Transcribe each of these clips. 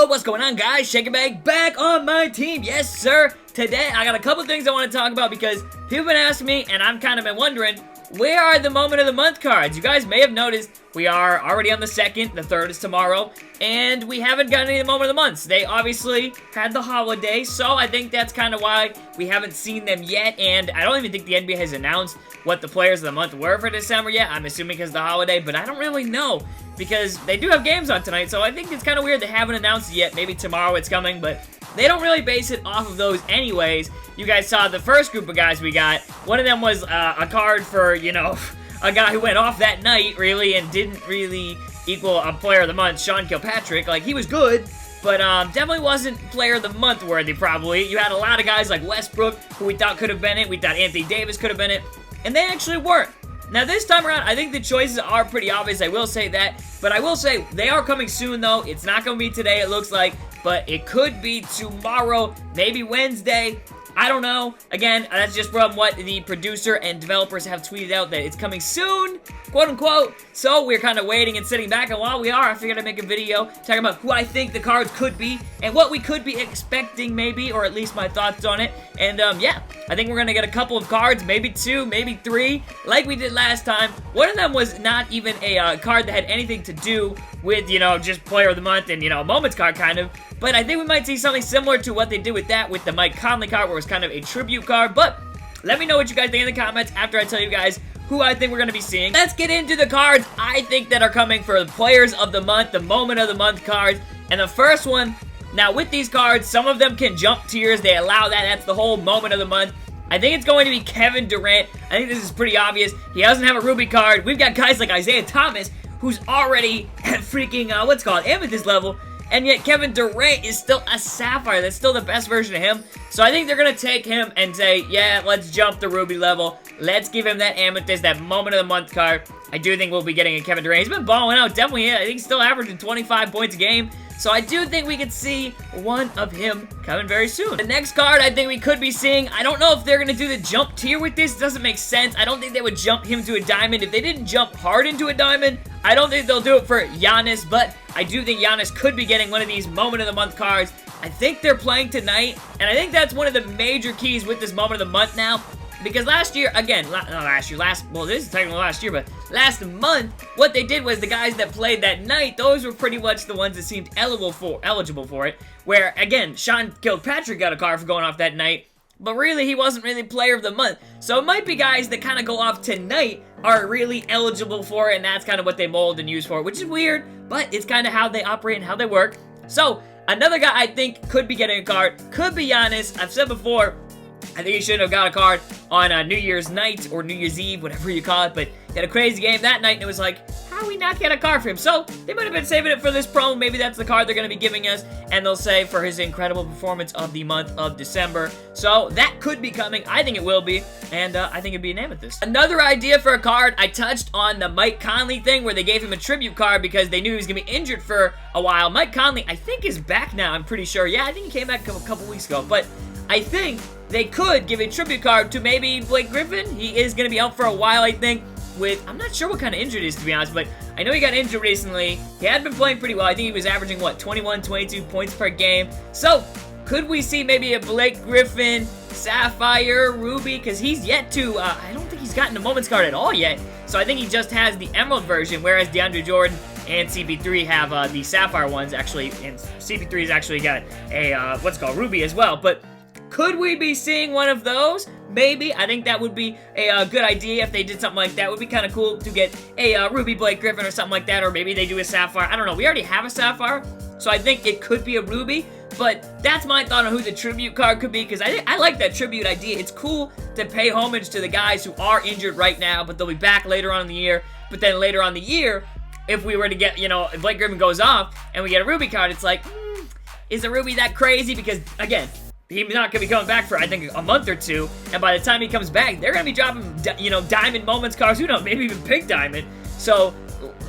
what's going on, guys? Shake It back on my team. Yes, sir. Today, I got a couple things I want to talk about because people have been asking me, and I've kind of been wondering, where are the Moment of the Month cards? You guys may have noticed we are already on the 2nd, the 3rd is tomorrow, and we haven't gotten any of the Moment of the Months. They obviously had the holiday, so I think that's kind of why we haven't seen them yet, and I don't even think the NBA has announced what the Players of the Month were for December yet. I'm assuming because of the holiday, but I don't really know because they do have games on tonight, so I think it's kind of weird they haven't announced it yet. Maybe tomorrow it's coming, but they don't really base it off of those anyways. You guys saw the first group of guys we got. One of them was a card for, you know, a guy who went off that night, really, and didn't really equal a Player of the Month, Sean Kilpatrick. Like, he was good, but definitely wasn't Player of the Month worthy, probably. You had a lot of guys like Westbrook, who we thought could have been it. We thought Anthony Davis could have been it, and they actually weren't. Now, this time around, I think the choices are pretty obvious, I will say that, but I will say, they are coming soon, though. It's not going to be today, it looks like, but it could be tomorrow, maybe Wednesday. I don't know. Again, that's just from what the producer and developers have tweeted out, that it's coming soon, quote-unquote. So we're kind of waiting and sitting back, and while we are, I figured I'd make a video talking about who I think the cards could be and what we could be expecting, maybe, or at least my thoughts on it. And, yeah, I think we're going to get a couple of cards, maybe 2, maybe 3, like we did last time. One of them was not even a card that had anything to do with, you know, just Player of the Month and, you know, Moments card, kind of. But I think we might see something similar to what they did with that, with the Mike Conley card, where it was kind of a tribute card. But let me know what you guys think in the comments after I tell you guys who I think we're going to be seeing. Let's get into the cards I think that are coming for the Players of the Month, the Moment of the Month cards. And the first one, now with these cards, some of them can jump tiers. They allow that. That's the whole Moment of the Month. I think it's going to be Kevin Durant. I think this is pretty obvious. He doesn't have a Ruby card. We've got guys like Isaiah Thomas, who's already at freaking, what's it called, Amethyst level. And yet Kevin Durant is still a Sapphire. That's still the best version of him. So I think they're going to take him and say, yeah, let's jump the Ruby level. Let's give him that Amethyst, that Moment of the Month card. I do think we'll be getting a Kevin Durant. He's been balling out, definitely. I think he's still averaging 25 points a game. So I do think we could see one of him coming very soon. The next card I think we could be seeing, I don't know if they're going to do the jump tier with this. It doesn't make sense. I don't think they would jump him to a diamond. If they didn't jump hard into a diamond, I don't think they'll do it for Giannis, but I do think Giannis could be getting one of these Moment of the Month cards. I think they're playing tonight, and I think that's one of the major keys with this Moment of the Month now. Because last year, again, well, this is technically last year, but last month, what they did was the guys that played that night, those were pretty much the ones that seemed eligible for it. Where, again, Sean Kilpatrick got a card for going off that night, but really, he wasn't really Player of the Month. So it might be guys that kind of go off tonight are really eligible for it, and that's kind of what they mold and use for it, which is weird, but it's kind of how they operate and how they work. So, another guy I think could be getting a card could be Giannis. I've said before, I think he should have got a card on New Year's night or New Year's Eve, whatever you call it, but he had a crazy game that night, and it was like, how do we not get a card for him? So, they might have been saving it for this promo. Maybe that's the card they're going to be giving us, and they'll say for his incredible performance of the month of December. So, that could be coming. I think it will be, and I think it'd be an Amethyst. Another idea for a card, I touched on the Mike Conley thing, where they gave him a tribute card because they knew he was going to be injured for a while. Mike Conley, I think, is back now, I'm pretty sure. Yeah, I think he came back a couple weeks ago, but I think they could give a tribute card to maybe Blake Griffin. He is going to be out for a while, I think, with, I'm not sure what kind of injury it is, to be honest, but I know he got injured recently. He had been playing pretty well. I think he was averaging, what, 21, 22 points per game. So, could we see maybe a Blake Griffin, Sapphire, Ruby? Because he's yet to, I don't think he's gotten a Moments card at all yet. So I think he just has the Emerald version, whereas DeAndre Jordan and CP3 have the Sapphire ones, actually, and CP3's actually got a, what's it called, Ruby as well. But could we be seeing one of those? Maybe. I think that would be a good idea if they did something like that. It would be kind of cool to get a Ruby Blake Griffin or something like that, or maybe they do a Sapphire. I don't know. We already have a Sapphire, so I think it could be a Ruby, but that's my thought on who the tribute card could be, because I like that tribute idea. It's cool to pay homage to the guys who are injured right now, but they'll be back later on in the year. But then later on in the year, if we were to get, you know, if Blake Griffin goes off and we get a Ruby card, it's like, is a Ruby that crazy? Because, again, he's not going to be coming back for, I think, a month or two. And by the time he comes back, they're going to be dropping, you know, Diamond Moments cards. Who knows? Maybe even Pink Diamond. So,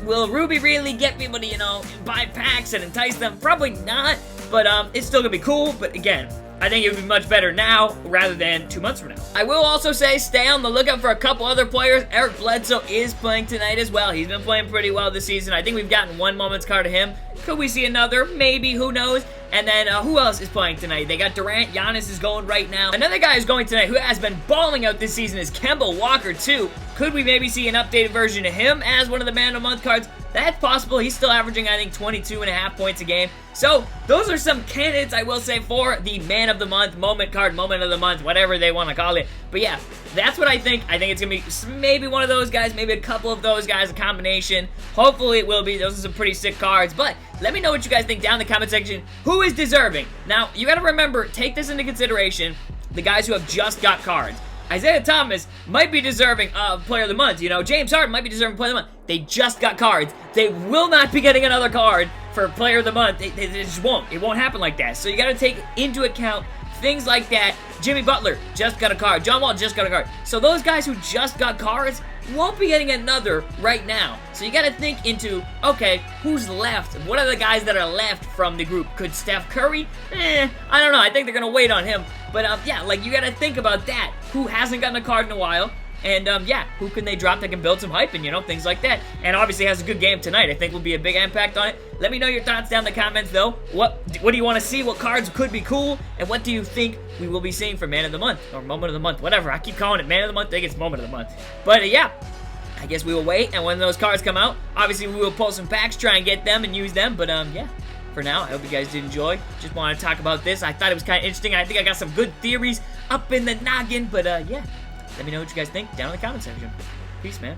will Ruby really get people to, you know, buy packs and entice them? Probably not. But, it's still going to be cool. But, again, I think it would be much better now rather than 2 months from now. I will also say stay on the lookout for a couple other players. Eric Bledsoe is playing tonight as well. He's been playing pretty well this season. I think we've gotten one moments card of him. Could we see another? Maybe. Who knows? And then who else is playing tonight? They got Durant. Giannis is going right now. Another guy who's going tonight who has been balling out this season is Kemba Walker too. Could we maybe see an updated version of him as one of the Man of the Month cards? That's possible. He's still averaging, I think, 22.5 points a game. So, those are some candidates, I will say, for the Man of the Month, Moment card, Moment of the Month, whatever they want to call it. But yeah, that's what I think. I think it's going to be maybe one of those guys, maybe a couple of those guys, a combination. Hopefully it will be. Those are some pretty sick cards. But let me know what you guys think down in the comment section. Who is deserving? Now, you got to remember, take this into consideration, the guys who have just got cards. Isaiah Thomas might be deserving of Player of the Month. You know, James Harden might be deserving Player of the Month. They just got cards. They will not be getting another card for Player of the Month. They just won't. It won't happen like that. So you got to take into account things like that. Jimmy Butler just got a card. John Wall just got a card. So those guys who just got cards won't be getting another right now. So you got to think into, okay, who's left? What are the guys that are left from the group? Could Steph Curry? I don't know. I think they're going to wait on him. But yeah, like you got to think about that. Who hasn't gotten a card in a while? And yeah, who can they drop that can build some hype and, you know, things like that. And obviously has a good game tonight. I think will be a big impact on it. Let me know your thoughts down in the comments, though. What do you want to see? What cards could be cool? And what do you think we will be seeing for Man of the Month? Or Moment of the Month, whatever. I keep calling it Man of the Month. I think it's Moment of the Month. But yeah, I guess we will wait. And when those cards come out, obviously we will pull some packs, try and get them and use them. But yeah. For now, I hope you guys did enjoy. Just wanted to talk about this. I thought it was kind of interesting. I think I got some good theories up in the noggin. But yeah, let me know what you guys think down in the comment section. Peace, man.